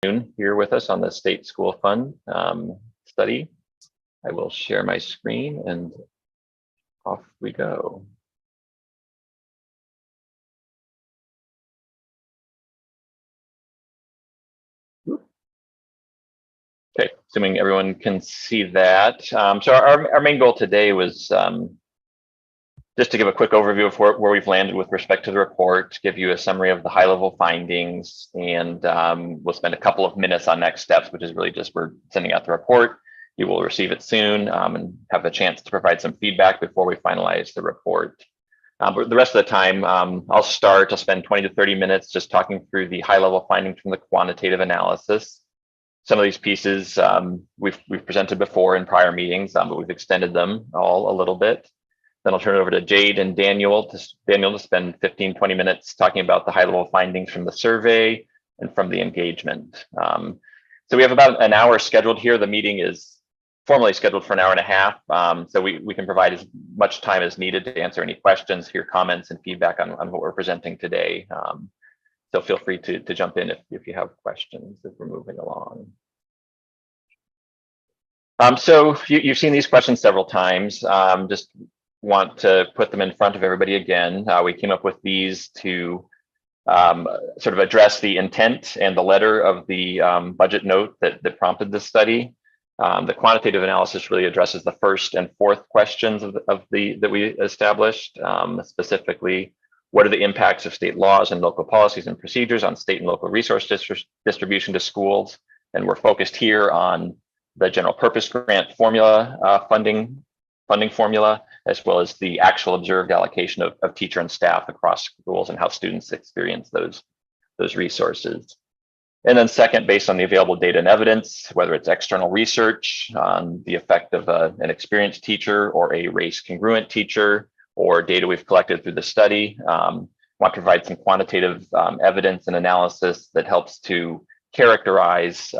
afternoon here with us on the State School Fund study. I will share my screen and off we go. Okay, assuming everyone can see that. So our main goal today was just to give a quick overview of where we've landed with respect to the report, give you a summary of the high-level findings, and we'll spend a couple of minutes on next steps, which is really just we're sending out the report. You will receive it soon and have a chance to provide some feedback before we finalize the report. But the rest of the time, I'll spend 20 to 30 minutes just talking through the high-level findings from the quantitative analysis. Some of these pieces we've presented before in prior meetings, but we've extended them all a little bit. Then I'll turn it over to Jade and Daniel to spend 15, 20 minutes talking about the high-level findings from the survey and from the engagement. So we have about an hour scheduled here. The meeting is formally scheduled for an hour and a half. So we can provide as much time as needed to answer any questions, hear comments and feedback on what we're presenting today. So feel free to jump in if you have questions as we're moving along. So you've seen these questions several times. Just want to put them in front of everybody again. We came up with these to sort of address the intent and the letter of the budget note that prompted this study. The quantitative analysis really addresses the first and fourth questions that we established, specifically, what are the impacts of state laws and local policies and procedures on state and local resource distribution to schools? And we're focused here on the general purpose grant formula funding formula, as well as the actual observed allocation of teacher and staff across schools and how students experience those resources. And then second, based on the available data and evidence, whether it's external research on the effect of an experienced teacher or a race congruent teacher, or data we've collected through the study, want to provide some quantitative evidence and analysis that helps to characterize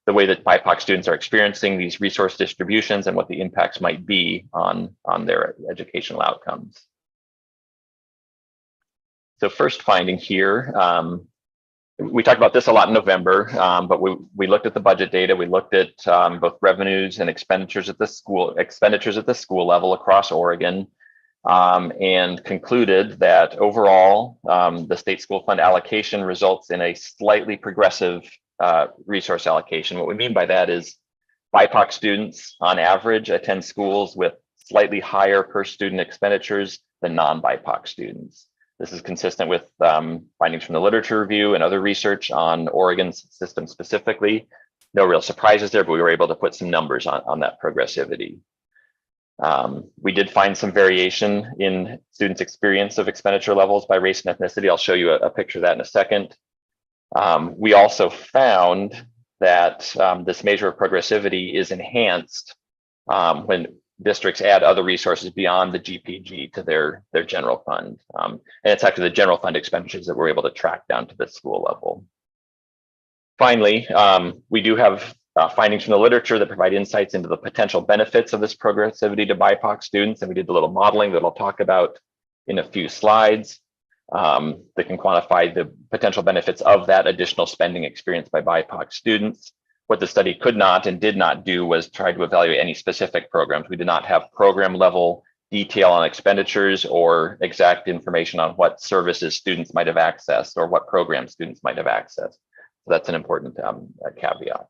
the way that BIPOC students are experiencing these resource distributions and what the impacts might be on their educational outcomes. So first finding here, we talked about this a lot in November, but we looked at the budget data. We looked at both revenues and expenditures at the school level across Oregon, and concluded that overall, the state school fund allocation results in a slightly progressive resource allocation. What we mean by that is BIPOC students on average attend schools with slightly higher per student expenditures than non-BIPOC students. This is consistent with findings from the literature review and other research on Oregon's system specifically. No real surprises there, but we were able to put some numbers on that progressivity. We did find some variation in students' experience of expenditure levels by race and ethnicity. I'll show you a picture of that in a second. We also found that this measure of progressivity is enhanced when districts add other resources beyond the GPG to their general fund. And it's actually the general fund expenditures that we're able to track down to the school level. Finally, we do have findings from the literature that provide insights into the potential benefits of this progressivity to BIPOC students. And we did a little modeling that I'll talk about in a few slides that can quantify the potential benefits of that additional spending experienced by BIPOC students. What the study could not and did not do was try to evaluate any specific programs. We did not have program level detail on expenditures or exact information on what services students might have accessed or what programs students might have accessed. So that's an important caveat.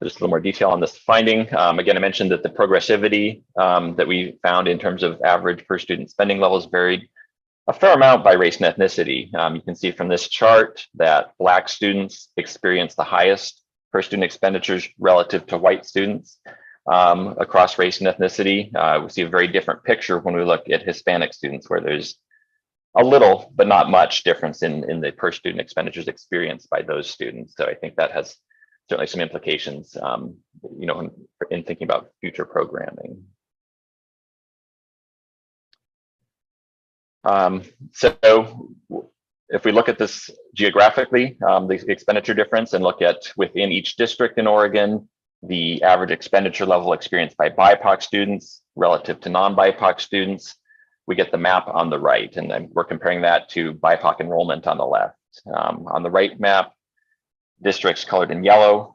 Just a little more detail on this finding. Again, I mentioned that the progressivity that we found in terms of average per student spending levels varied a fair amount by race and ethnicity. You can see from this chart that Black students experience the highest per student expenditures relative to white students across race and ethnicity. We see a very different picture when we look at Hispanic students, where there's a little, but not much difference in the per student expenditures experienced by those students. So I think that has certainly some implications, in thinking about future programming. So if we look at this geographically, the expenditure difference, and look at within each district in Oregon, the average expenditure level experienced by BIPOC students relative to non-BIPOC students, we get the map on the right, and then we're comparing that to BIPOC enrollment on the left. On the right map, districts colored in yellow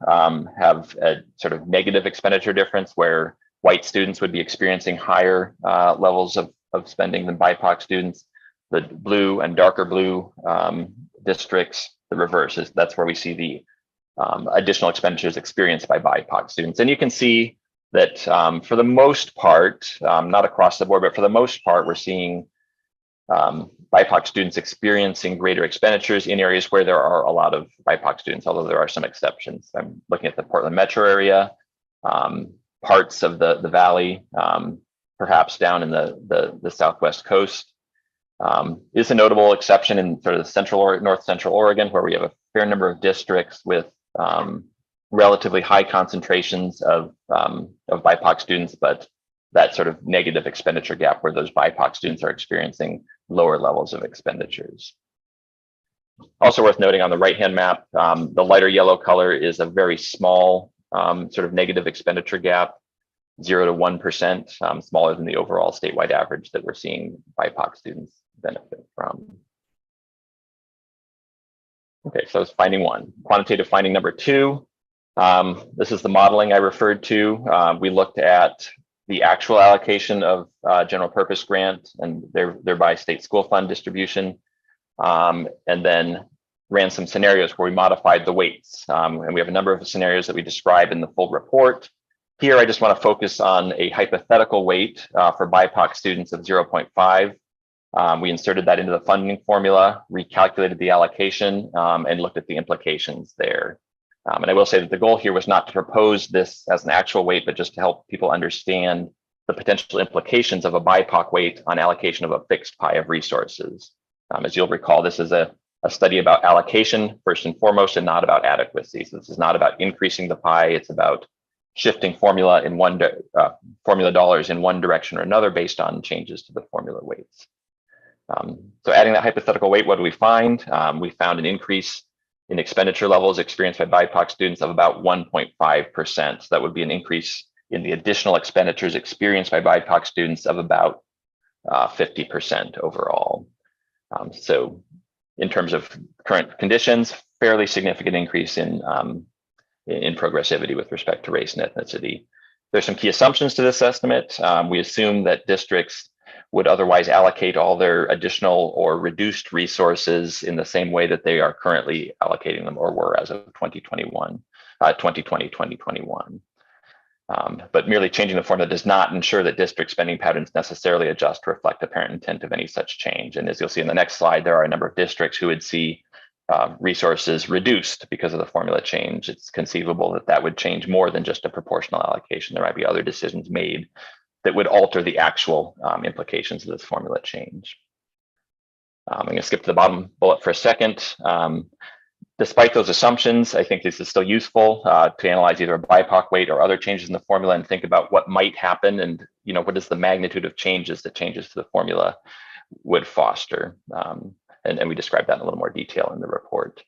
have a sort of negative expenditure difference where white students would be experiencing higher levels of spending than BIPOC students. The blue and darker blue districts, the reverse is that's where we see the additional expenditures experienced by BIPOC students. And you can see that for the most part, not across the board, but for the most part, we're seeing BIPOC students experiencing greater expenditures in areas where there are a lot of BIPOC students, although there are some exceptions. I'm looking at the Portland metro area, parts of the valley, perhaps down in the southwest coast. Is a notable exception in sort of the central or north central Oregon, where we have a fair number of districts with relatively high concentrations of BIPOC students, but that sort of negative expenditure gap where those BIPOC students are experiencing lower levels of expenditures. Also worth noting on the right-hand map, the lighter yellow color is a very small sort of negative expenditure gap, 0 to 1%, smaller than the overall statewide average that we're seeing BIPOC students benefit from. Okay, so it's finding one. Quantitative finding number two. This is the modeling I referred to. We looked at the actual allocation of general purpose grant and thereby state school fund distribution, and then ran some scenarios where we modified the weights. And we have a number of scenarios that we describe in the full report. Here, I just want to focus on a hypothetical weight for BIPOC students of 0.5. We inserted that into the funding formula, recalculated the allocation, and looked at the implications there. And I will say that the goal here was not to propose this as an actual weight, but just to help people understand the potential implications of a BIPOC weight on allocation of a fixed pie of resources. As you'll recall, this is a study about allocation first and foremost, and not about adequacy. So this is not about increasing the pie. It's about shifting formula dollars in one direction or another based on changes to the formula weights. So adding that hypothetical weight, what do we find? We found an increase in expenditure levels experienced by BIPOC students of about 1.5%. So that would be an increase in the additional expenditures experienced by BIPOC students of about 50% overall. So in terms of current conditions, fairly significant increase in progressivity with respect to race and ethnicity. There's some key assumptions to this estimate. We assume that districts would otherwise allocate all their additional or reduced resources in the same way that they are currently allocating them or were as of 2021. But merely changing the formula does not ensure that district spending patterns necessarily adjust to reflect apparent intent of any such change. And as you'll see in the next slide, there are a number of districts who would see resources reduced because of the formula change. It's conceivable that that would change more than just a proportional allocation. There might be other decisions made that would alter the actual implications of this formula change. I'm going to skip to the bottom bullet for a second. Despite those assumptions, I think this is still useful to analyze either a BIPOC weight or other changes in the formula and think about what might happen and what is the magnitude of changes that changes to the formula would foster. And we describe that in a little more detail in the report.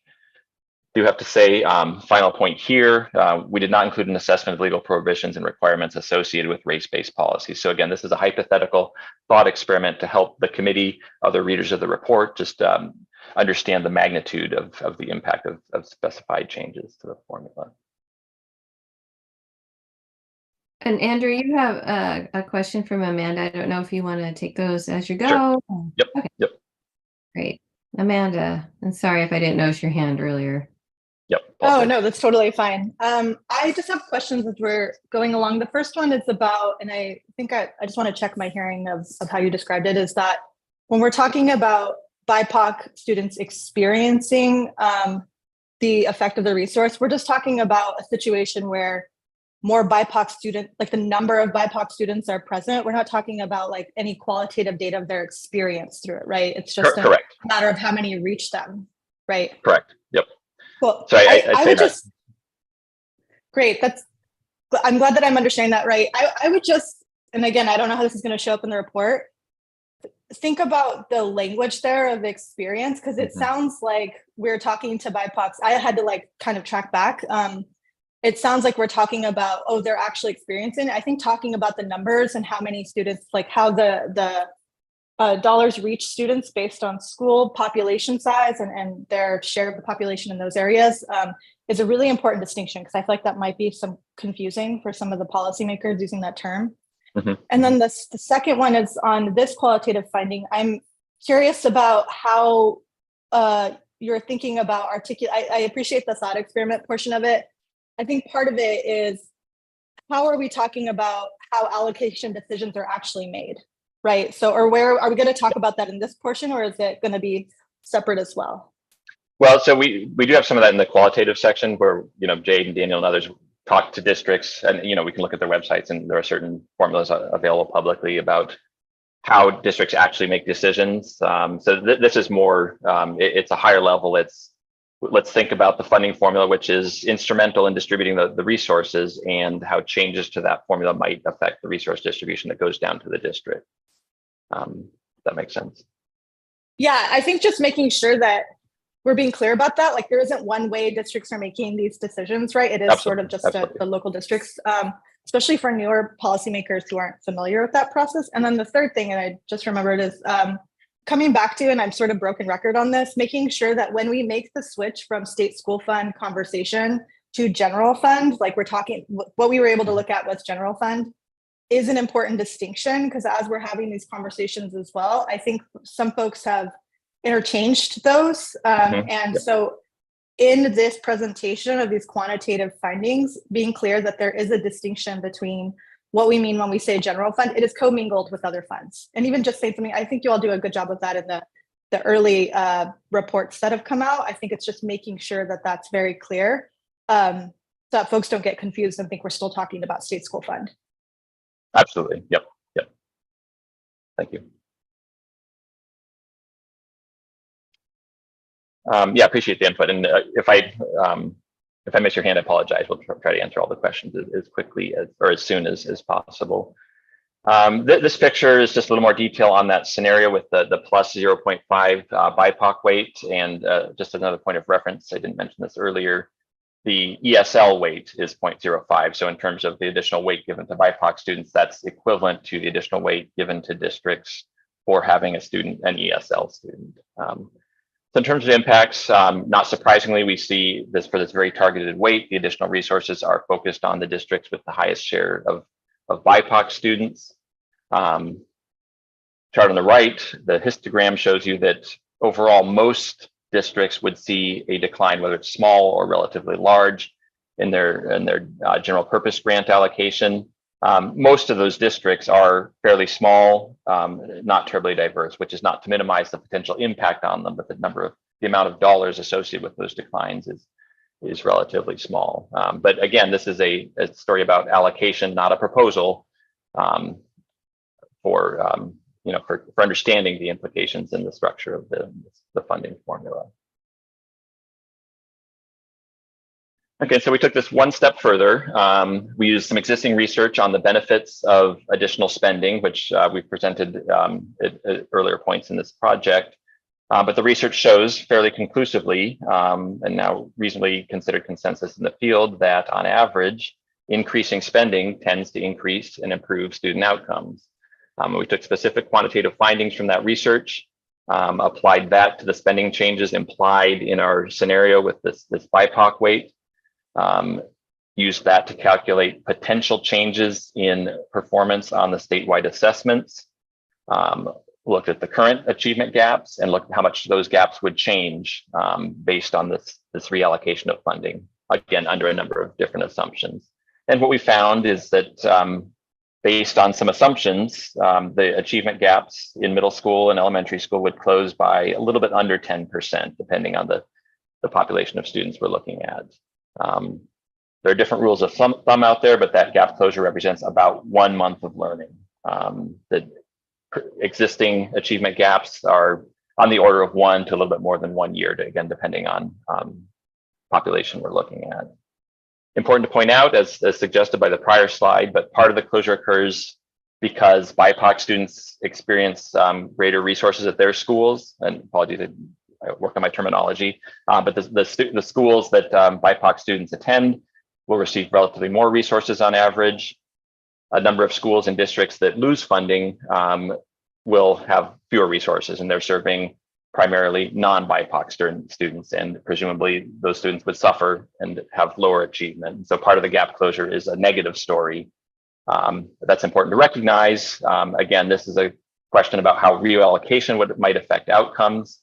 Do have to say, final point here, we did not include an assessment of legal prohibitions and requirements associated with race-based policies. So again, this is a hypothetical thought experiment to help the committee, other readers of the report, just understand the magnitude of the impact of specified changes to the formula. And Andrew, you have a question from Amanda. I don't know if you want to take those as you go. Sure. Yep. Okay. Yep. Great. Amanda, and sorry if I didn't notice your hand earlier. Yep. Oh, no, that's totally fine. I just have questions as we're going along. The first one is about, and I think I just want to check my hearing of how you described it, is that when we're talking about BIPOC students experiencing the effect of the resource, we're just talking about a situation where more BIPOC students, like the number of BIPOC students are present. We're not talking about like any qualitative data of their experience through it, right? It's just a matter of how many reach them, right? Correct. Yep. Cool. So I would just, great. I'm glad that I'm understanding that right. I would just, and again, I don't know how this is going to show up in the report. Think about the language there of experience, because it sounds like we're talking to BIPOCs. I had to like kind of track back. It sounds like we're talking about, oh, they're actually experiencing it. I think talking about the numbers and how many students, like how the dollars reach students based on school population size and their share of the population in those areas is a really important distinction, because I feel like that might be some confusing for some of the policymakers using that term. And then the second one is on this qualitative finding. I'm curious about how you're thinking about I appreciate the thought experiment portion of it. I think part of it is, how are we talking about how allocation decisions are actually made, right? So, or where are we going to talk about that in this portion, or is it going to be separate as well? Well, so we do have some of that in the qualitative section where, Jade and Daniel and others talk to districts, and, we can look at their websites, and there are certain formulas available publicly about how districts actually make decisions. So this is more, it's a higher level. Let's think about the funding formula, which is instrumental in distributing the resources, and how changes to that formula might affect the resource distribution that goes down to the district. That makes sense. Yeah, I think just making sure that we're being clear about that. Like, there isn't one way districts are making these decisions, right? It is Absolutely. sort of just the local districts, especially for newer policymakers who aren't familiar with that process. And then the third thing, and I just remembered, is coming back to, and I'm sort of broken record on this, making sure that when we make the switch from state school fund conversation to general fund, like we're talking, what we were able to look at was general fund, is an important distinction, because as we're having these conversations as well, I think some folks have interchanged those. And so in this presentation of these quantitative findings, being clear that there is a distinction between what we mean when we say general fund, it is commingled with other funds. And even just saying something, I think you all do a good job of that in the early reports that have come out. I think it's just making sure that that's very clear, so that folks don't get confused and think we're still talking about state school fund. Absolutely. Yep. Thank you. Yeah, appreciate the input. And if I miss your hand, I apologize. We'll try to answer all the questions as quickly or as soon as possible. This picture is just a little more detail on that scenario with the plus 0.5 BIPOC weight. And just another point of reference, I didn't mention this earlier, the ESL weight is 0.05. So in terms of the additional weight given to BIPOC students, that's equivalent to the additional weight given to districts for having an ESL student. So in terms of impacts, not surprisingly, we see this for this very targeted weight. The additional resources are focused on the districts with the highest share of BIPOC students. Chart on the right, the histogram shows you that overall most districts would see a decline, whether it's small or relatively large, in their general purpose grant allocation. Most of those districts are fairly small, not terribly diverse, which is not to minimize the potential impact on them, but the amount of dollars associated with those declines is relatively small. But again, this is a story about allocation, not a proposal, for understanding the implications in the structure of the funding formula. Okay, so we took this one step further. We used some existing research on the benefits of additional spending, which we presented at earlier points in this project. But the research shows fairly conclusively, and now reasonably considered consensus in the field, that on average, increasing spending tends to increase and improve student outcomes. We took specific quantitative findings from that research, applied that to the spending changes implied in our scenario with this BIPOC weight. Used that to calculate potential changes in performance on the statewide assessments, looked at the current achievement gaps, and looked at how much those gaps would change based on this reallocation of funding, again, under a number of different assumptions. And what we found is that based on some assumptions, the achievement gaps in middle school and elementary school would close by a little bit under 10%, depending on the population of students we're looking at. There are different rules of thumb out there, but that gap closure represents about 1 month of learning. The existing achievement gaps are on the order of 1 to a little bit more than 1 year, again, depending on population we're looking at. Important to point out, as suggested by the prior slide, but part of the closure occurs because BIPOC students experience greater resources at their schools. And apologies, I work on my terminology, but the schools that BIPOC students attend will receive relatively more resources on average. A number of schools and districts that lose funding will have fewer resources, and they're serving primarily non-BIPOC students, and presumably those students would suffer and have lower achievement. So part of the gap closure is a negative story. That's important to recognize. Again, this is a question about how reallocation might affect outcomes.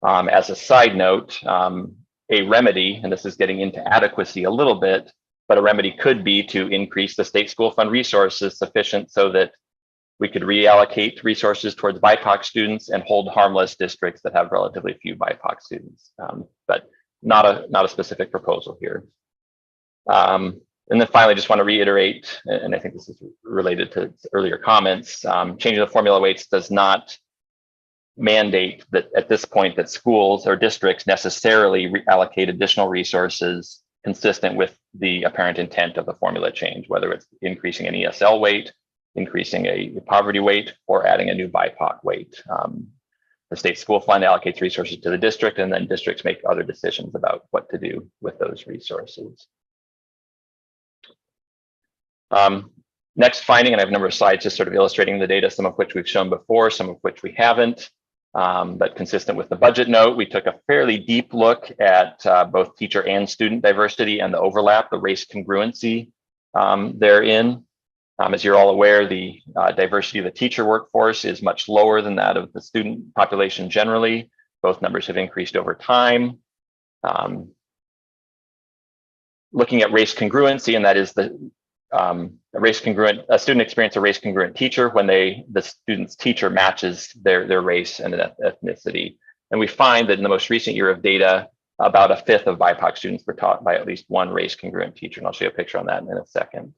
As a side note, a remedy, and this is getting into adequacy a little bit, but a remedy could be to increase the state school fund resources sufficient so that we could reallocate resources towards BIPOC students and hold harmless districts that have relatively few BIPOC students, but not a specific proposal here. And then finally, just want to reiterate, and I think this is related to earlier comments, changing the formula weights does not mandate that at this point that schools or districts necessarily allocate additional resources consistent with the apparent intent of the formula change, whether it's increasing an ESL weight, increasing a poverty weight, or adding a new BIPOC weight. The state school fund allocates resources to the district, and then districts make other decisions about what to do with those resources. Next finding, and I have a number of slides just sort of illustrating the data, some of which we've shown before, some of which we haven't. But consistent with the budget note, we took a fairly deep look at both teacher and student diversity and the overlap, the race congruency therein. As you're all aware, the diversity of the teacher workforce is much lower than that of the student population generally. Both numbers have increased over time. Looking at race congruency, and that is the a student experience a race congruent teacher when the student's teacher matches their race and ethnicity. And we find that in the most recent year of data, about a fifth of BIPOC students were taught by at least one race congruent teacher. And I'll show you a picture on that in a second.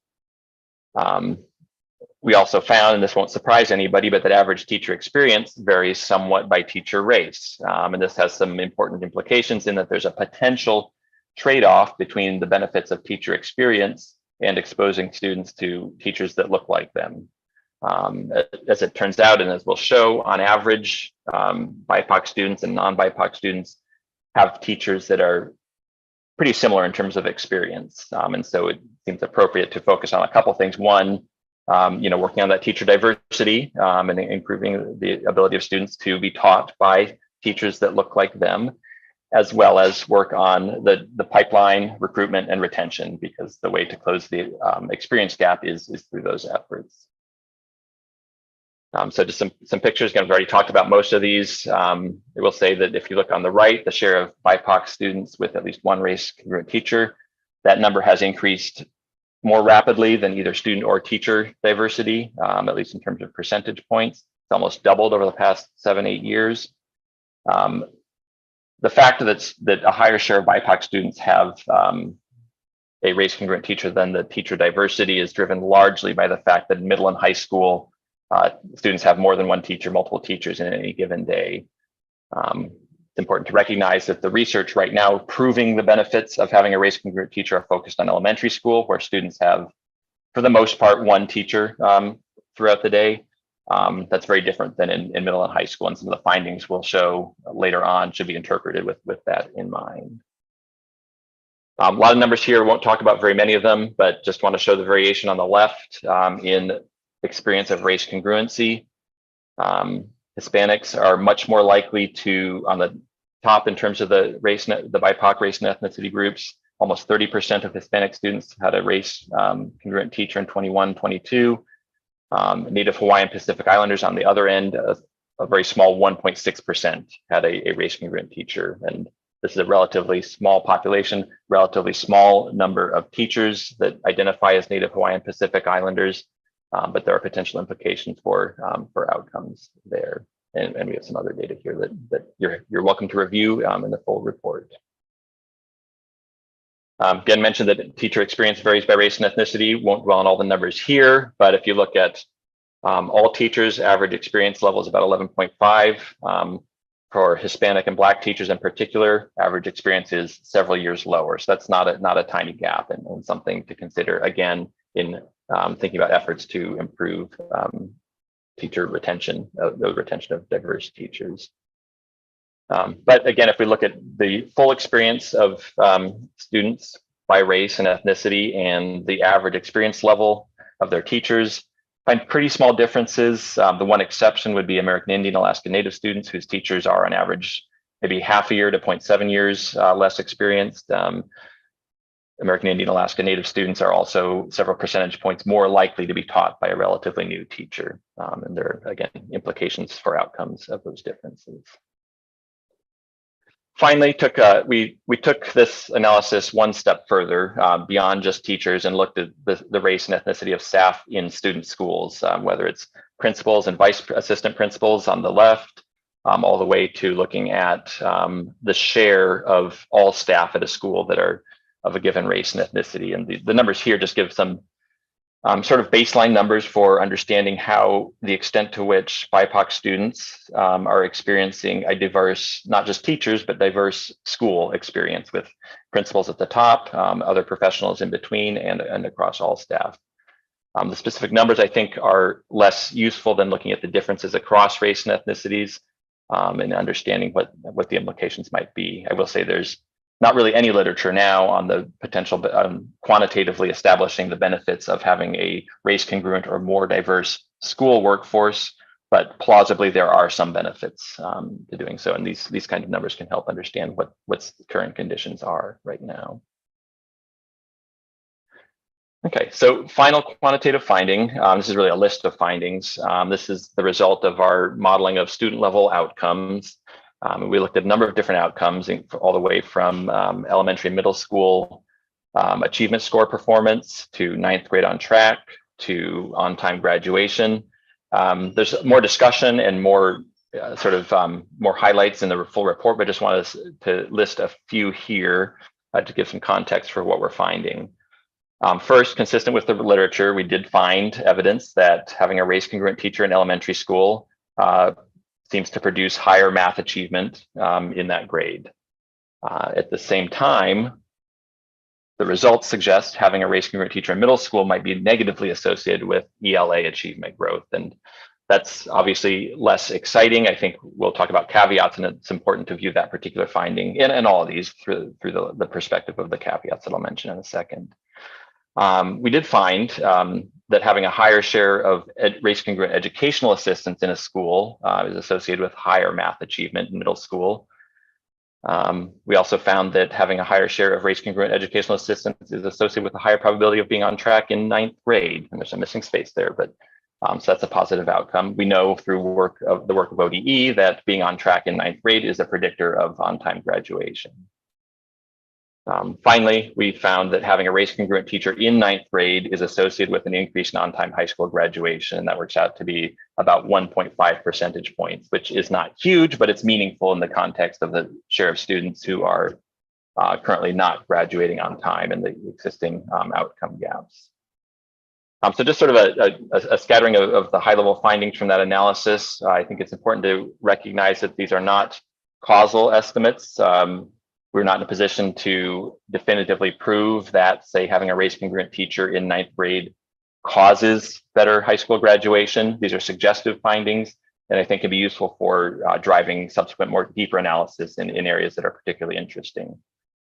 We also found, and this won't surprise anybody, but that average teacher experience varies somewhat by teacher race. And this has some important implications in that there's a potential trade-off between the benefits of teacher experience and exposing students to teachers that look like them. As it turns out, and as we'll show, on average, BIPOC students and non-BIPOC students have teachers that are pretty similar in terms of experience. And so it seems appropriate to focus on a couple things. One, working on that teacher diversity and improving the ability of students to be taught by teachers that look like them, as well as work on the pipeline recruitment and retention, because the way to close the experience gap is through those efforts. So just some pictures. Again, I've already talked about most of these. I will say that if you look on the right, the share of BIPOC students with at least one race congruent teacher, that number has increased more rapidly than either student or teacher diversity, at least in terms of percentage points. It's almost doubled over the past 7-8 years. The fact that a higher share of BIPOC students have a race congruent teacher than the teacher diversity is driven largely by the fact that in middle and high school, students have more than one teacher, multiple teachers in any given day. It's important to recognize that the research right now proving the benefits of having a race congruent teacher are focused on elementary school, where students have, for the most part, one teacher throughout the day. That's very different than in middle and high school, and some of the findings we'll show later on should be interpreted with that in mind. A lot of numbers here, won't talk about very many of them, but just want to show the variation on the left in experience of race congruency. Hispanics are much more likely to, on the top in terms of the BIPOC race and ethnicity groups, almost 30% of Hispanic students had a race congruent teacher in 21-22. Native Hawaiian Pacific Islanders on the other end, a very small 1.6% had a race congruent teacher. And this is a relatively small population, relatively small number of teachers that identify as Native Hawaiian Pacific Islanders, but there are potential implications for outcomes there. And we have some other data here that you're welcome to review in the full report. Again, mentioned that teacher experience varies by race and ethnicity. Won't dwell on all the numbers here, but if you look at all teachers, average experience level is about 11.5. For Hispanic and Black teachers in particular, average experience is several years lower. So that's not a tiny gap, and something to consider again in thinking about efforts to improve teacher retention, the retention of diverse teachers. But again, if we look at the full experience of students by race and ethnicity and the average experience level of their teachers, Find pretty small differences. The one exception would be American Indian Alaska Native students whose teachers are on average maybe half a year to 0.7 years less experienced. American Indian Alaska Native students are also several percentage points more likely to be taught by a relatively new teacher. And there are, again, implications for outcomes of those differences. Finally, we took this analysis one step further beyond just teachers and looked at the race and ethnicity of staff in student schools, whether it's principals and vice assistant principals on the left, all the way to looking at the share of all staff at a school that are of a given race and ethnicity. And the numbers here just give some sort of baseline numbers for understanding how the extent to which BIPOC students are experiencing a diverse, not just teachers, but diverse school experience with principals at the top, other professionals in between, and across all staff. The specific numbers, I think, are less useful than looking at the differences across race and ethnicities and understanding what the implications might be. I will say there's not really any literature now on the potential quantitatively establishing the benefits of having a race congruent or more diverse school workforce, but plausibly there are some benefits to doing so. And these kind of numbers can help understand what's the current conditions are right now. Okay, so final quantitative finding. This is really a list of findings. This is the result of our modeling of student level outcomes. We looked at a number of different outcomes, all the way from elementary and middle school achievement score performance to ninth grade on track to on-time graduation. There's more discussion and more more highlights in the full report, but I just wanted to list a few here to give some context for what we're finding. First, consistent with the literature, we did find evidence that having a race congruent teacher in elementary school seems to produce higher math achievement in that grade. At the same time, the results suggest having a race congruent teacher in middle school might be negatively associated with ELA achievement growth. And that's obviously less exciting. I think we'll talk about caveats, and it's important to view that particular finding and all of these through the perspective of the caveats that I'll mention in a second. We did find that having a higher share of race congruent educational assistants in a school is associated with higher math achievement in middle school. We also found that having a higher share of race congruent educational assistants is associated with a higher probability of being on track in ninth grade. And there's a missing space there, but so that's a positive outcome. We know through the work of ODE that being on track in ninth grade is a predictor of on-time graduation. Finally, we found that having a race congruent teacher in ninth grade is associated with an increase in on-time high school graduation. That works out to be about 1.5 percentage points, which is not huge, but it's meaningful in the context of the share of students who are currently not graduating on time and the existing outcome gaps. So just sort of a scattering of the high-level findings from that analysis. I think it's important to recognize that these are not causal estimates. We're not in a position to definitively prove that, say, having a race congruent teacher in ninth grade causes better high school graduation. These are suggestive findings, and I think can be useful for driving subsequent more deeper analysis in areas that are particularly interesting.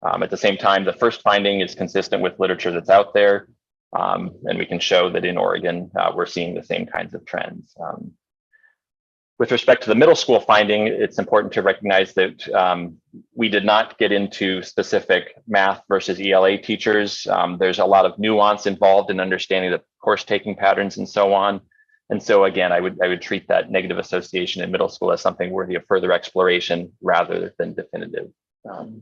At the same time, the first finding is consistent with literature that's out there, and we can show that in Oregon, we're seeing the same kinds of trends. With respect to the middle school finding, it's important to recognize that we did not get into specific math versus ELA teachers. There's a lot of nuance involved in understanding the course taking patterns and so on. And so again, I would treat that negative association in middle school as something worthy of further exploration rather than definitive. And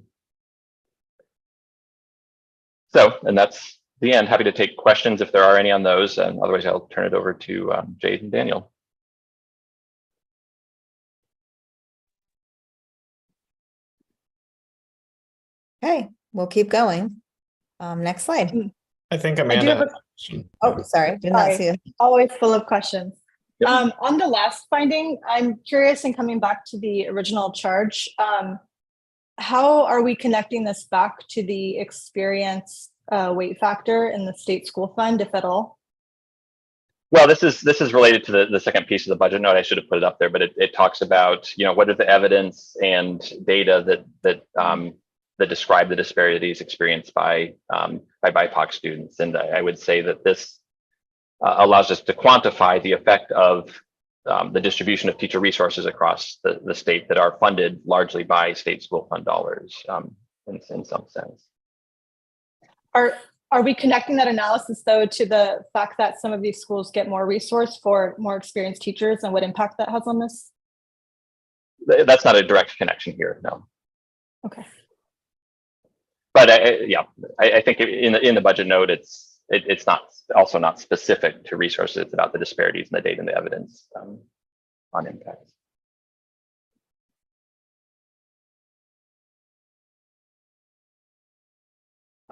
that's the end. Happy to take questions if there are any on those, and otherwise I'll turn it over to Jade and Daniel. Okay, we'll keep going. Next slide. I think Amanda. Oh, sorry, did not see it. Always full of questions. Yep. On the last finding, I'm curious, and coming back to the original charge, how are we connecting this back to the experience weight factor in the state school fund, if at all? Well, this is related to the second piece of the budget note. I should have put it up there, but it talks about, what is the evidence and data that describe the disparities experienced by BIPOC students. And I would say that this allows us to quantify the effect of the distribution of teacher resources across the state that are funded largely by state school fund dollars in some sense. Are we connecting that analysis though to the fact that some of these schools get more resource for more experienced teachers and what impact that has on this? That's not a direct connection here, no. Okay. But I think in the budget note, it's not specific to resources. It's about the disparities in the data and the evidence on impacts.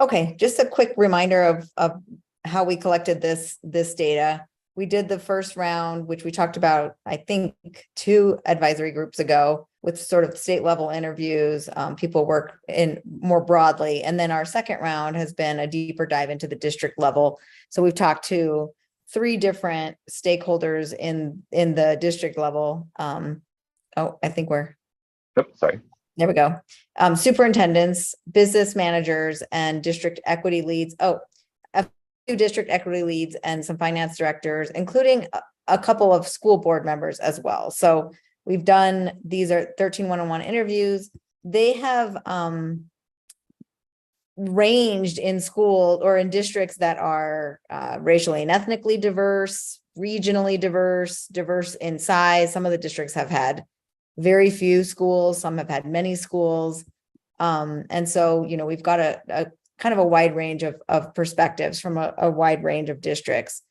Okay, just a quick reminder of how we collected this data. We did the first round, which we talked about, I think, 2 advisory groups ago, with sort of state level interviews. People work in more broadly. And then our second round has been a deeper dive into the district level. So we've talked to 3 different stakeholders in the district level. I think Sorry. there we go. Superintendents, business managers, and district equity leads. A few district equity leads and some finance directors, including a couple of school board members as well. So we've done, these are 13 one-on-one interviews. They have ranged in school or in districts that are racially and ethnically diverse, regionally diverse in size. Some of the districts have had very few schools, some have had many schools. And so, you know, we've got a kind of a wide range of perspectives from a wide range of districts.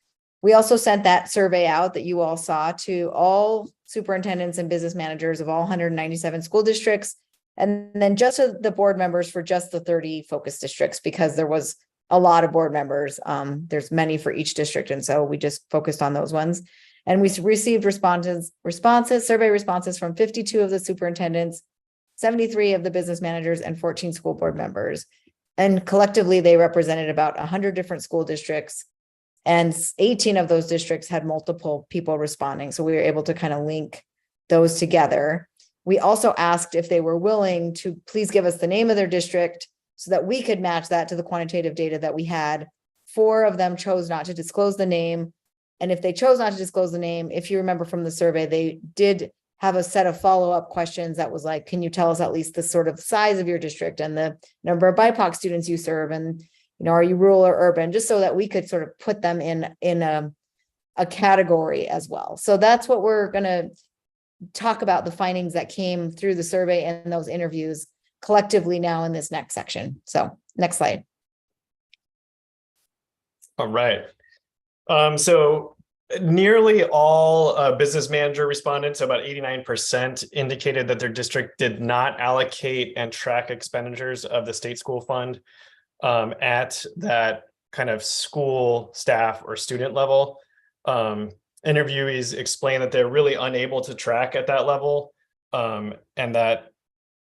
We also sent that survey out that you all saw to all superintendents and business managers of all 197 school districts, and then just to the board members for just the 30 focus districts, because there was a lot of board members. There's many for each district, and so we just focused on those ones. And we received survey responses from 52 of the superintendents, 73 of the business managers, and 14 school board members. And collectively, they represented about 100 different school districts, and 18 of those districts had multiple people responding. So we were able to kind of link those together. We also asked if they were willing to please give us the name of their district so that we could match that to the quantitative data that we had. 4 of them chose not to disclose the name. And if they chose not to disclose the name, if you remember from the survey, they did have a set of follow-up questions that was like, can you tell us at least the sort of size of your district and the number of BIPOC students you serve? And, you know, are you rural or urban? Just so that we could sort of put them in a category as well. So that's what we're going to talk about, the findings that came through the survey and those interviews collectively now in this next section. So next slide. All right. So nearly all business manager respondents, so about 89%, indicated that their district did not allocate and track expenditures of the state school fund at that kind of school staff or student level. Interviewees explain that they're really unable to track at that level, and that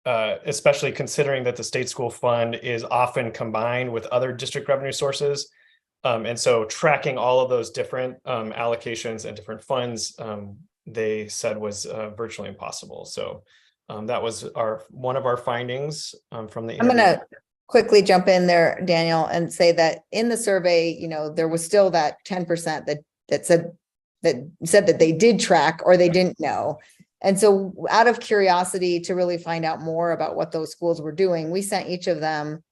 especially considering that the state school fund is often combined with other district revenue sources. And so tracking all of those different allocations and different funds, they said was virtually impossible. So that was one of our findings from the interview. I'm going to quickly jump in there, Daniel, and say that in the survey, you know, there was still that 10% that said that they did track or they didn't know. And so out of curiosity to really find out more about what those schools were doing, we sent each of them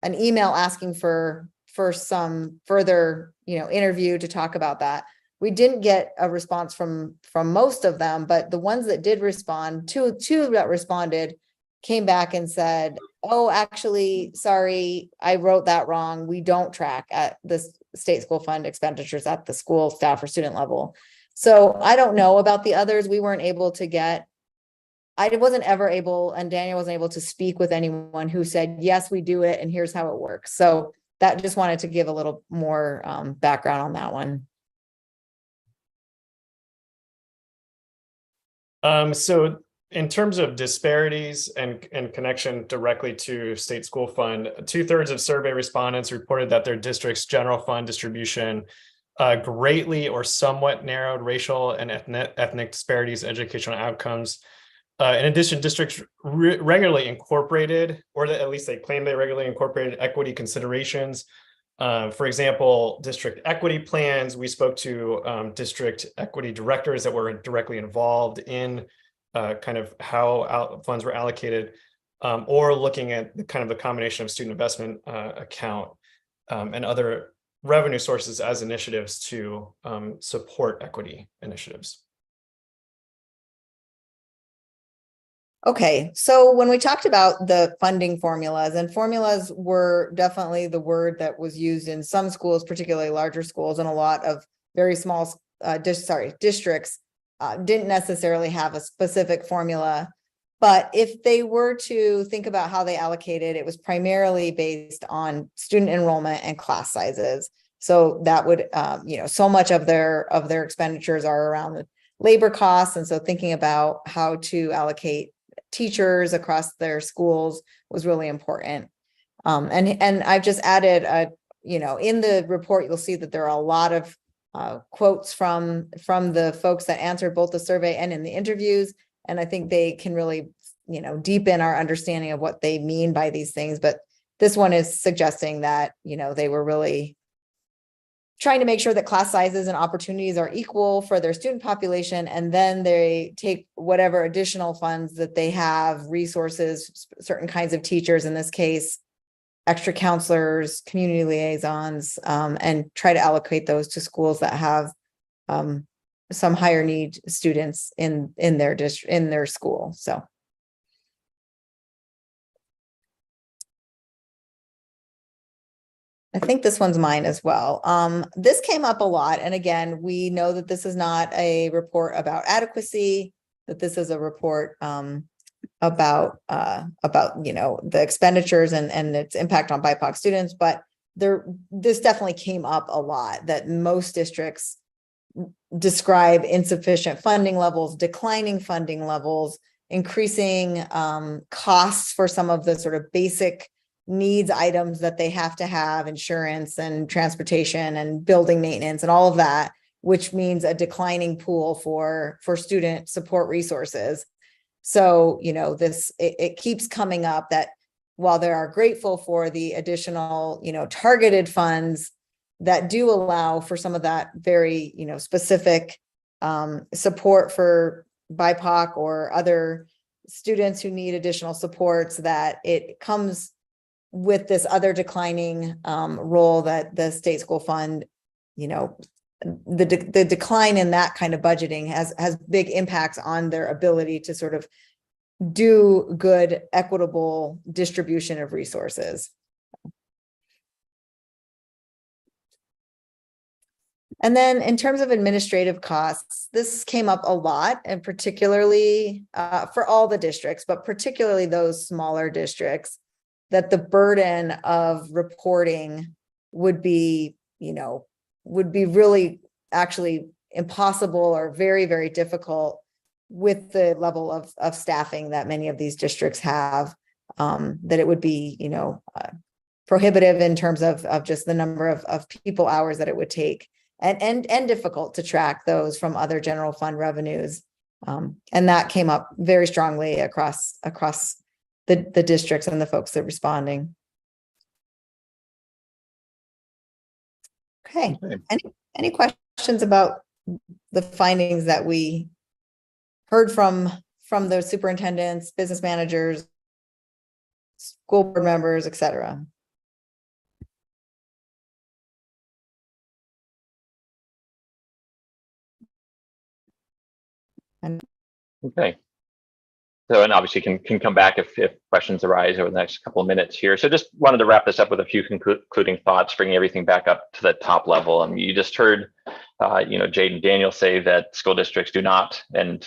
an email asking for some further, you know, interview to talk about that. We didn't get a response from most of them, but the ones that did respond, two that responded came back and said, oh, actually, sorry, I wrote that wrong. We don't track at the state school fund expenditures at the school staff or student level. So I don't know about the others. We weren't able to get, I wasn't ever able, and Daniel wasn't able to speak with anyone who said, yes, we do it, and here's how it works. So that just wanted to give a little more background on that one. So in terms of disparities and connection directly to state school fund, 2/3 of survey respondents reported that their district's general fund distribution greatly or somewhat narrowed racial and ethnic disparities in educational outcomes. In addition, districts regularly incorporated, or at least they claim they regularly incorporated equity considerations For example, district equity plans, we spoke to district equity directors that were directly involved in kind of how funds were allocated, or looking at kind of the combination of student investment account and other revenue sources as initiatives to support equity initiatives. Okay, so when we talked about the funding formulas, and formulas were definitely the word that was used in some schools, particularly larger schools, and a lot of very small districts didn't necessarily have a specific formula. But if they were to think about how they allocated, it was primarily based on student enrollment and class sizes. So that would, so much of their expenditures are around the labor costs, and so thinking about how to allocate teachers across their schools was really important. And I've just added, in the report, you'll see that there are a lot of quotes from the folks that answered both the survey and in the interviews. And I think they can really, deepen our understanding of what they mean by these things. But this one is suggesting that, they were really trying to make sure that class sizes and opportunities are equal for their student population. And then they take whatever additional funds that they have, resources, certain kinds of teachers, in this case, extra counselors, community liaisons, and try to allocate those to schools that have some higher need students in their district, in their school. So. I think this one's mine as well. This came up a lot. And again, we know that this is not a report about adequacy, that this is a report about the expenditures and its impact on BIPOC students. But this definitely came up a lot, that most districts describe insufficient funding levels, declining funding levels, increasing costs for some of the sort of basic needs items that they have to have, insurance and transportation and building maintenance and all of that, which means a declining pool for student support resources. So, it keeps coming up that while they are grateful for the additional, targeted funds that do allow for some of that very, specific support for BIPOC or other students who need additional supports, that it comes with this other declining role that the state school fund, the decline in that kind of budgeting has big impacts on their ability to sort of do good, equitable distribution of resources. And then in terms of administrative costs, this came up a lot, and particularly for all the districts, but particularly those smaller districts, that the burden of reporting would be really actually impossible or very, very difficult with the level of staffing that many of these districts have, that it would be, prohibitive in terms of just the number of people hours that it would take, and difficult to track those from other general fund revenues. And that came up very strongly across the districts and the folks that are responding. Okay. Any questions about the findings that we heard from the superintendents, business managers, school board members, et cetera? Okay. So, and obviously can come back if questions arise over the next couple of minutes here. So just wanted to wrap this up with a few concluding thoughts, bringing everything back up to the top level. And you just heard, Jade and Daniel say that school districts do not, and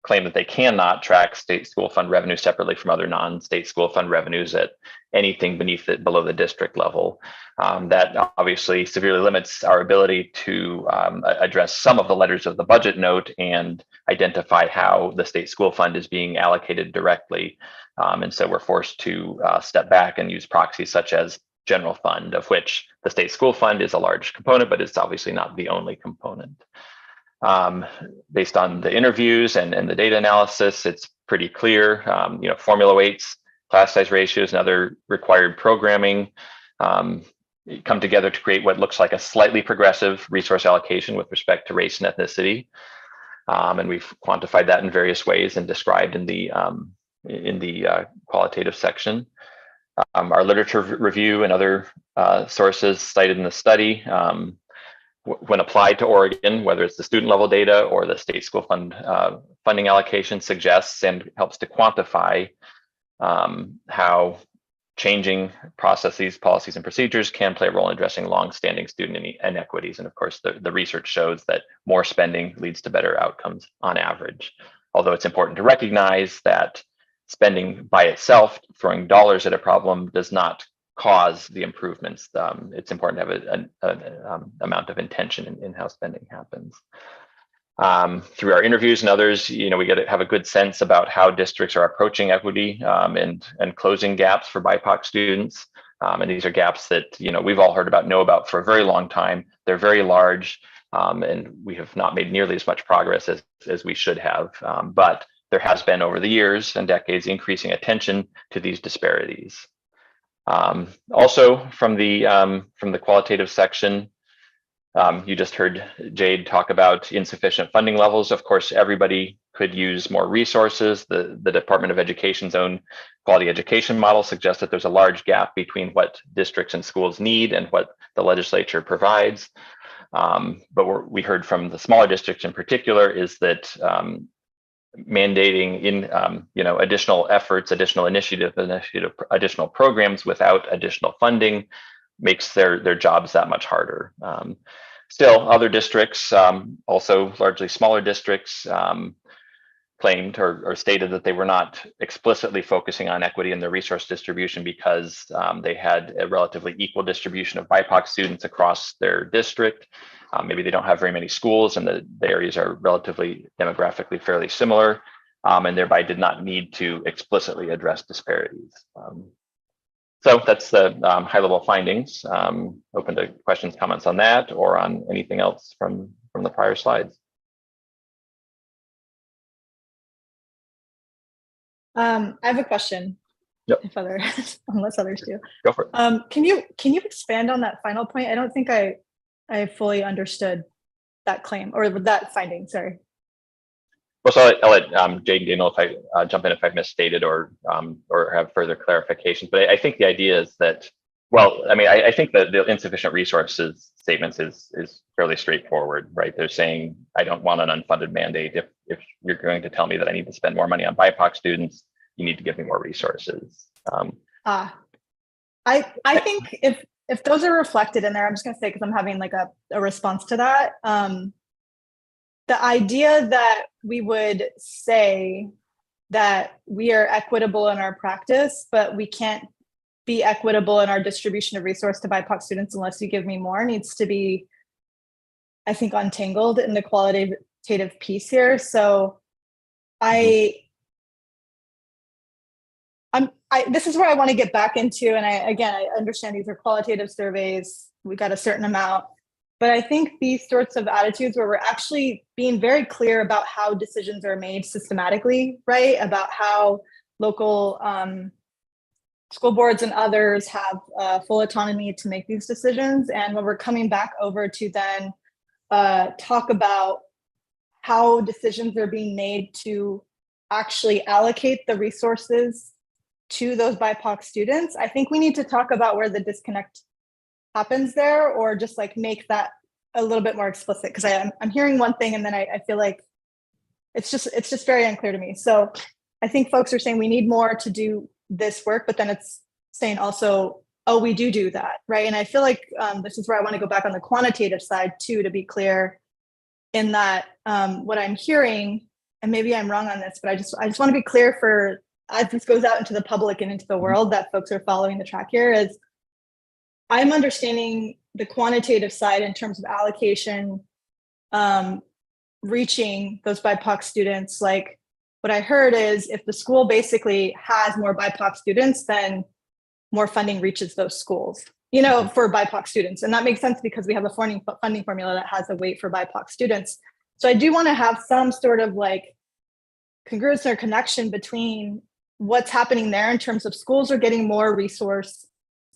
claim that they cannot track state school fund revenue separately from other non-state school fund revenues at anything below the district level. That obviously severely limits our ability to address some of the letters of the budget note and identify how the state school fund is being allocated directly. And so we're forced to step back and use proxies such as general fund, of which the state school fund is a large component, but it's obviously not the only component. Based on the interviews and the data analysis, it's pretty clear, formula weights, class size ratios, and other required programming come together to create what looks like a slightly progressive resource allocation with respect to race and ethnicity. And we've quantified that in various ways and described in the qualitative section. Our literature review and other sources cited in the study, when applied to Oregon, whether it's the student level data or the state school funding allocation, suggests and helps to quantify how changing processes, policies, and procedures can play a role in addressing longstanding student inequities. And of course, the research shows that more spending leads to better outcomes on average. Although it's important to recognize that spending by itself, throwing dollars at a problem, does not cause the improvements. It's important to have an amount of intention in how spending happens. Through our interviews and others, we get to have a good sense about how districts are approaching equity and closing gaps for BIPOC students. And these are gaps that we've all heard about, know about for a very long time. They're very large, and we have not made nearly as much progress as we should have. But there has been over the years and decades increasing attention to these disparities. Also, from the qualitative section, you just heard Jade talk about insufficient funding levels. Of course, everybody could use more resources. The Department of Education's own quality education model suggests that there's a large gap between what districts and schools need and what the legislature provides. But what we heard from the smaller districts in particular is that mandating in additional efforts, additional initiative, additional programs without additional funding makes their jobs that much harder. Still, other districts, also largely smaller districts, claimed or stated that they were not explicitly focusing on equity in their resource distribution because they had a relatively equal distribution of BIPOC students across their district. Maybe they don't have very many schools and the areas are relatively demographically fairly similar, and thereby did not need to explicitly address disparities. So that's the high-level findings. Open to questions, comments on that, or on anything else from the prior slides. I have a question. Yep. Unless others do. Go for it. Can you expand on that final point? I don't think I fully understood that claim or that finding. Sorry. Well, so I'll let Jade and Daniel if I jump in if I've misstated or have further clarifications. But I think the idea is that, well, I mean, I think that the insufficient resources statements is fairly straightforward, right? They're saying I don't want an unfunded mandate. If you're going to tell me that I need to spend more money on BIPOC students, you need to give me more resources. I think if those are reflected in there, I'm just going to say, because I'm having like a response to that. The idea that we would say that we are equitable in our practice, but we can't be equitable in our distribution of resource to BIPOC students unless you give me more needs to be, I think, untangled in the qualitative piece here. So this is where I want to get back into, and I understand these are qualitative surveys. We got a certain amount, but I think these sorts of attitudes where we're actually being very clear about how decisions are made systematically, right? About how local school boards and others have full autonomy to make these decisions. And when we're coming back over to then talk about how decisions are being made to actually allocate the resources to those BIPOC students, I think we need to talk about where the disconnect happens there, or just like make that a little bit more explicit, because I'm hearing one thing and then I feel like it's just very unclear to me. So I think folks are saying we need more to do this work, but then it's saying also, oh, we do that, right? And I feel like this is where I want to go back on the quantitative side too, to be clear in that what I'm hearing, and maybe I'm wrong on this, but I just want to be clear for, as this goes out into the public and into the world, that folks are following the track here, is I'm understanding the quantitative side in terms of allocation, reaching those BIPOC students. Like what I heard is if the school basically has more BIPOC students, then more funding reaches those schools, for BIPOC students. And that makes sense because we have a funding formula that has a weight for BIPOC students. So I do want to have some sort of like congruence or connection between what's happening there in terms of schools are getting more resource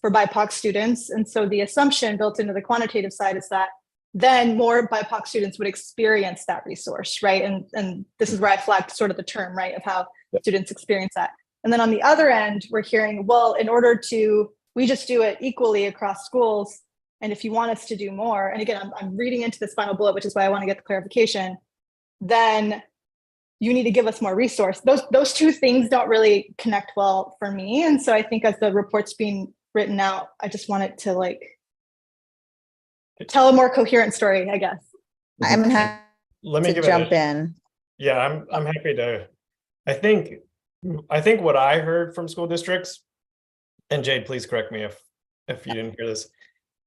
for BIPOC students. And so the assumption built into the quantitative side is that then more BIPOC students would experience that resource, right? And this is where I flagged sort of the term, right, of how students experience that. And then on the other end, we're hearing, well, in order to, we just do it equally across schools. And if you want us to do more, and again, I'm reading into this final bullet, which is why I want to get the clarification, then you need to give us more resource. Those two things don't really connect well for me. And so I think as the report's being written out, I just want it to like tell a more coherent story, I guess. I'm happy Let me to give jump it in. Yeah, I'm happy to. I think what I heard from school districts, and Jade, please correct me if you didn't hear this,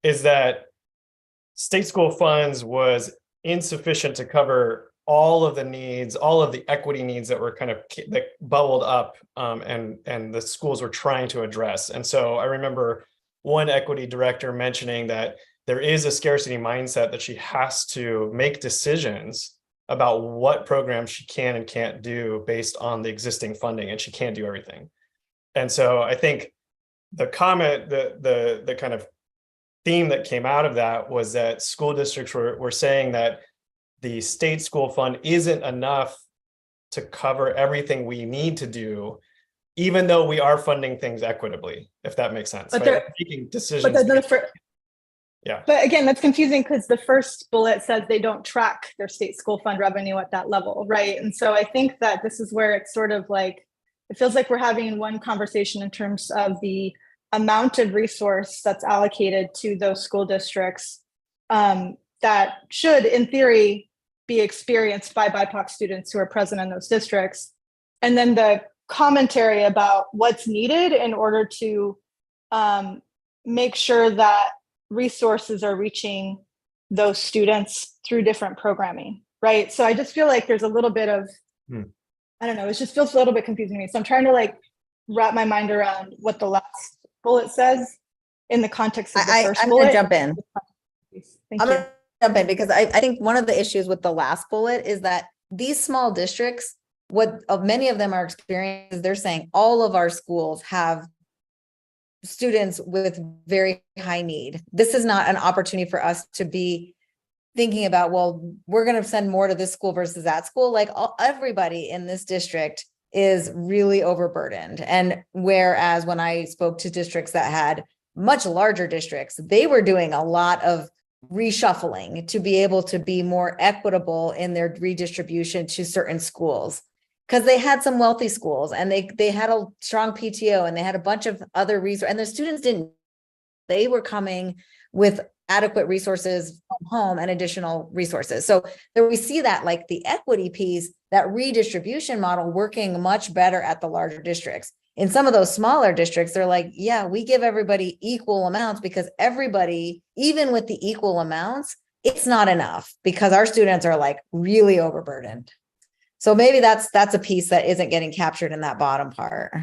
is that state school funds was insufficient to cover all of the needs, all of the equity needs that were kind of that bubbled up, and the schools were trying to address. And so I remember one equity director mentioning that there is a scarcity mindset that she has to make decisions about what programs she can and can't do based on the existing funding, and she can't do everything. And so I think the comment, the kind of theme that came out of that was that school districts were saying that the state school fund isn't enough to cover everything we need to do, even though we are funding things equitably, if that makes sense. But right? they're Making decisions. Yeah. But again, that's confusing because the first bullet says they don't track their state school fund revenue at that level, right? And so I think that this is where it's sort of like, it feels like we're having one conversation in terms of the amount of resource that's allocated to those school districts that should, in theory, be experienced by BIPOC students who are present in those districts. And then the commentary about what's needed in order to make sure that resources are reaching those students through different programming, right? So I just feel like there's a little bit of, I don't know, it just feels a little bit confusing to me. So I'm trying to like wrap my mind around what the last bullet says in the context of the first I'm bullet. gonna jump in. Thank I'm you. gonna jump in because I think one of the issues with the last bullet is that these small districts, many of them are experiencing, they're saying all of our schools have students with very high need. This is not an opportunity for us to be thinking about, well, we're going to send more to this school versus that school. Like everybody in this district is really overburdened. And whereas when I spoke to districts that had much larger districts, they were doing a lot of reshuffling to be able to be more equitable in their redistribution to certain schools. Because they had some wealthy schools and they had a strong PTO and they had a bunch of other resources, and the students they were coming with adequate resources from home and additional resources. So there we see that like the equity piece, that redistribution model working much better at the larger districts. In some of those smaller districts, they're like, yeah, we give everybody equal amounts because everybody, even with the equal amounts, it's not enough because our students are like really overburdened. So maybe that's a piece that isn't getting captured in that bottom part.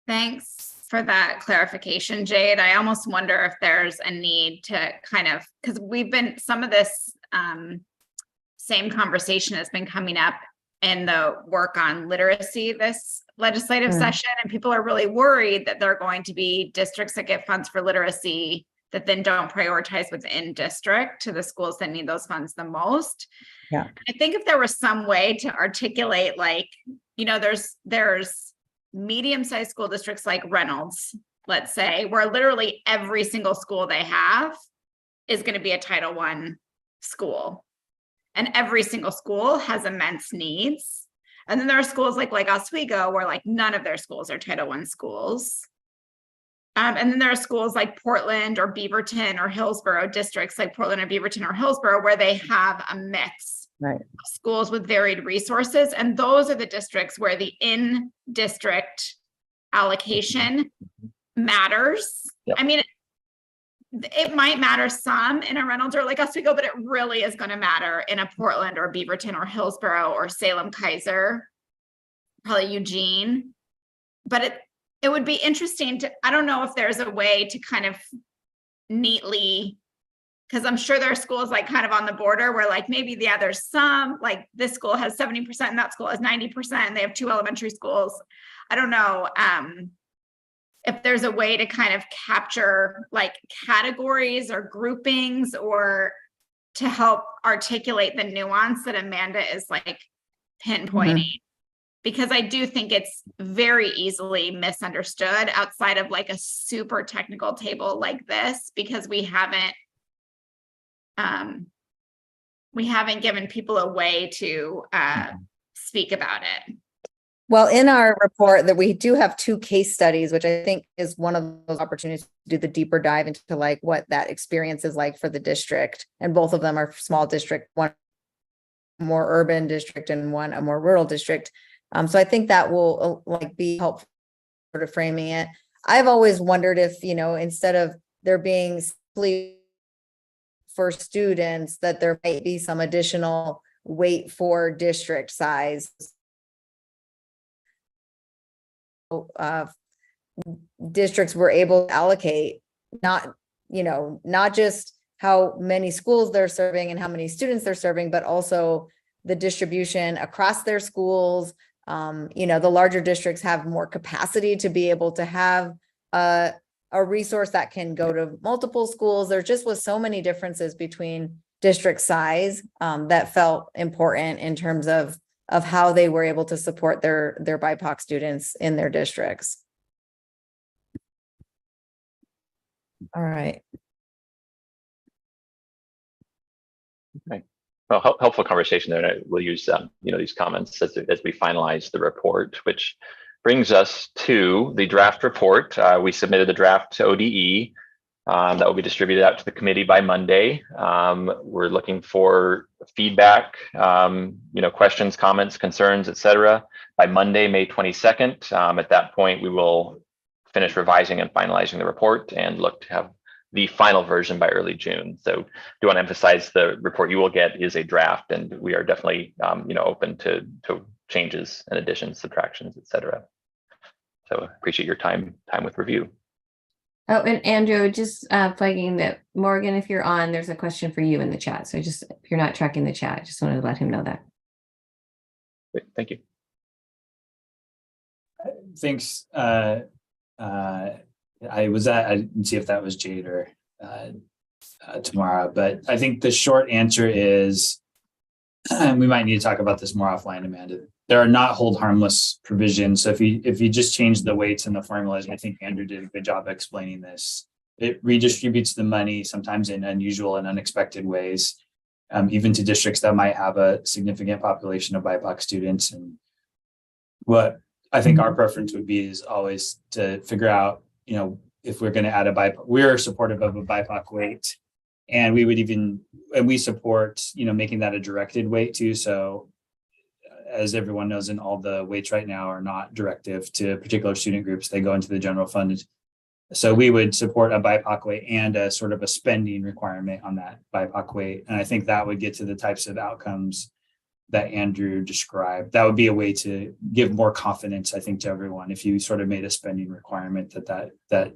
Thanks for that clarification, Jade. I almost wonder if there's a need to kind of, because some of this same conversation has been coming up in the work on literacy this legislative session, and people are really worried that there are going to be districts that get funds for literacy that then don't prioritize within district to the schools that need those funds the most. Yeah. I think if there was some way to articulate, like, you know, there's medium-sized school districts like Reynolds, let's say, where literally every single school they have is going to be a Title I school. And every single school has immense needs. And then there are schools like Oswego where like none of their schools are Title I schools. And then there are schools like Portland or Beaverton or Hillsborough, districts like Portland or Beaverton or Hillsborough, where they have a mix of schools with varied resources. And those are the districts where the in-district allocation matters. Yep. I mean, it might matter some in a Reynolds or like Oswego, but it really is going to matter in a Portland or Beaverton or Hillsborough or Salem Kaiser, probably Eugene. But it would be interesting to, I don't know if there's a way to kind of neatly because I'm sure there are schools like kind of on the border where like maybe there's some, like this school has 70% and that school has 90% and they have 2 elementary schools. I don't know if there's a way to kind of capture like categories or groupings or to help articulate the nuance that Amanda is like pinpointing. Because I do think it's very easily misunderstood outside of like a super technical table like this, because we haven't given people a way to speak about it. Well, in our report that we do have 2 case studies, which I think is one of those opportunities to do the deeper dive into like what that experience is like for the district. And both of them are small district, one more urban district and one a more rural district. So I think that will like be helpful sort of framing it. I've always wondered if, instead of there being simply for students, that there might be some additional weight for district size. Districts were able to allocate not just how many schools they're serving and how many students they're serving, but also the distribution across their schools. The larger districts have more capacity to be able to have a resource that can go to multiple schools. There just was so many differences between district size that felt important in terms of how they were able to support their BIPOC students in their districts. All right. Okay. Well, helpful conversation there. And we'll use these comments as we finalize the report, which brings us to the draft report. We submitted the draft to ODE that will be distributed out to the committee by Monday. We're looking for feedback, questions, comments, concerns, etc. by Monday, May 22nd. At that point, we will finish revising and finalizing the report and look to have the final version by early June. So do want to emphasize the report you will get is a draft, and we are definitely open to changes and additions, subtractions, etc. So appreciate your time with review. Oh, and Andrew, just flagging that Morgan, if you're on, there's a question for you in the chat. So just if you're not tracking the chat, just wanted to let him know that. Great, thank you. Thanks. I didn't see if that was Jade or Tamara, but I think the short answer is, we might need to talk about this more offline, Amanda. There are not hold harmless provisions. So if you just change the weights and the formulas, I think Andrew did a good job explaining this. It redistributes the money sometimes in unusual and unexpected ways, even to districts that might have a significant population of BIPOC students. And what I think our preference would be is always to figure out, if we're going to add a BIPOC, we're supportive of a BIPOC weight, and we support, making that a directed weight too. So as everyone knows, and all the weights right now are not directive to particular student groups, they go into the general fund. So we would support a BIPOC weight and a sort of a spending requirement on that BIPOC weight. And I think that would get to the types of outcomes that Andrew described. That would be a way to give more confidence, I think, to everyone, if you sort of made a spending requirement that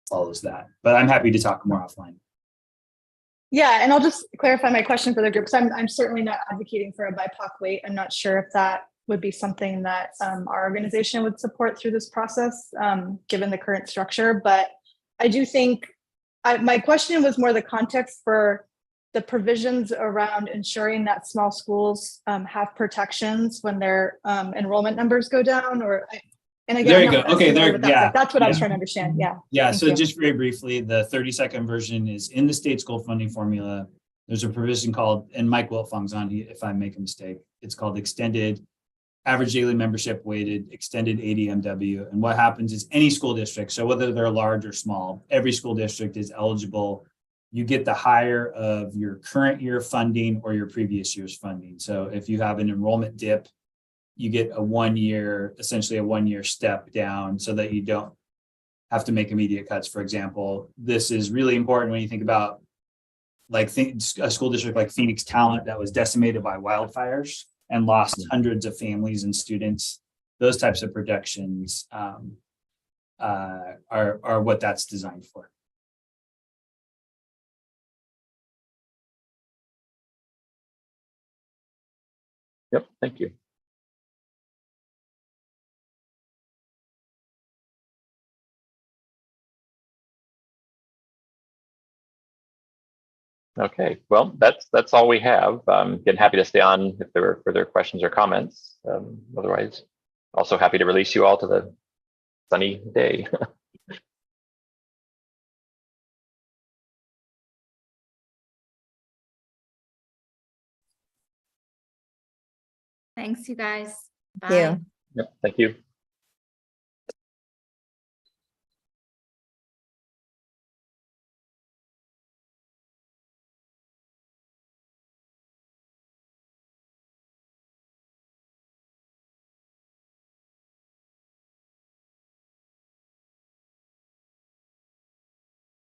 follows that. But I'm happy to talk more offline. Yeah, and I'll just clarify my question for the group, because I'm certainly not advocating for a BIPOC weight. I'm not sure if that would be something that our organization would support through this process, given the current structure. But I do think my question was more the context for the provisions around ensuring that small schools have protections when their enrollment numbers go down, and again, there you go. Okay, there. Yeah, that's what I was trying to understand. Yeah. Yeah. Thank So you. just very briefly, the 30-second version is in the state school funding formula. There's a provision called, and Mike Wiltfong's on, if I make a mistake, it's called extended average daily membership weighted extended ADMW. And what happens is any school district, so whether they're large or small, every school district is eligible. You get the higher of your current year funding or your previous year's funding. So if you have an enrollment dip, you get essentially a 1 year step down, so that you don't have to make immediate cuts. For example, this is really important when you think about a school district like Phoenix Talent that was decimated by wildfires and lost hundreds of families and students. Those types of projections are what that's designed for. Yep, thank you. Okay, well, that's all we have. Again, happy to stay on if there are further questions or comments. Otherwise, also happy to release you all to the sunny day. Thanks, you guys. Thank you. Bye. Yep, thank you.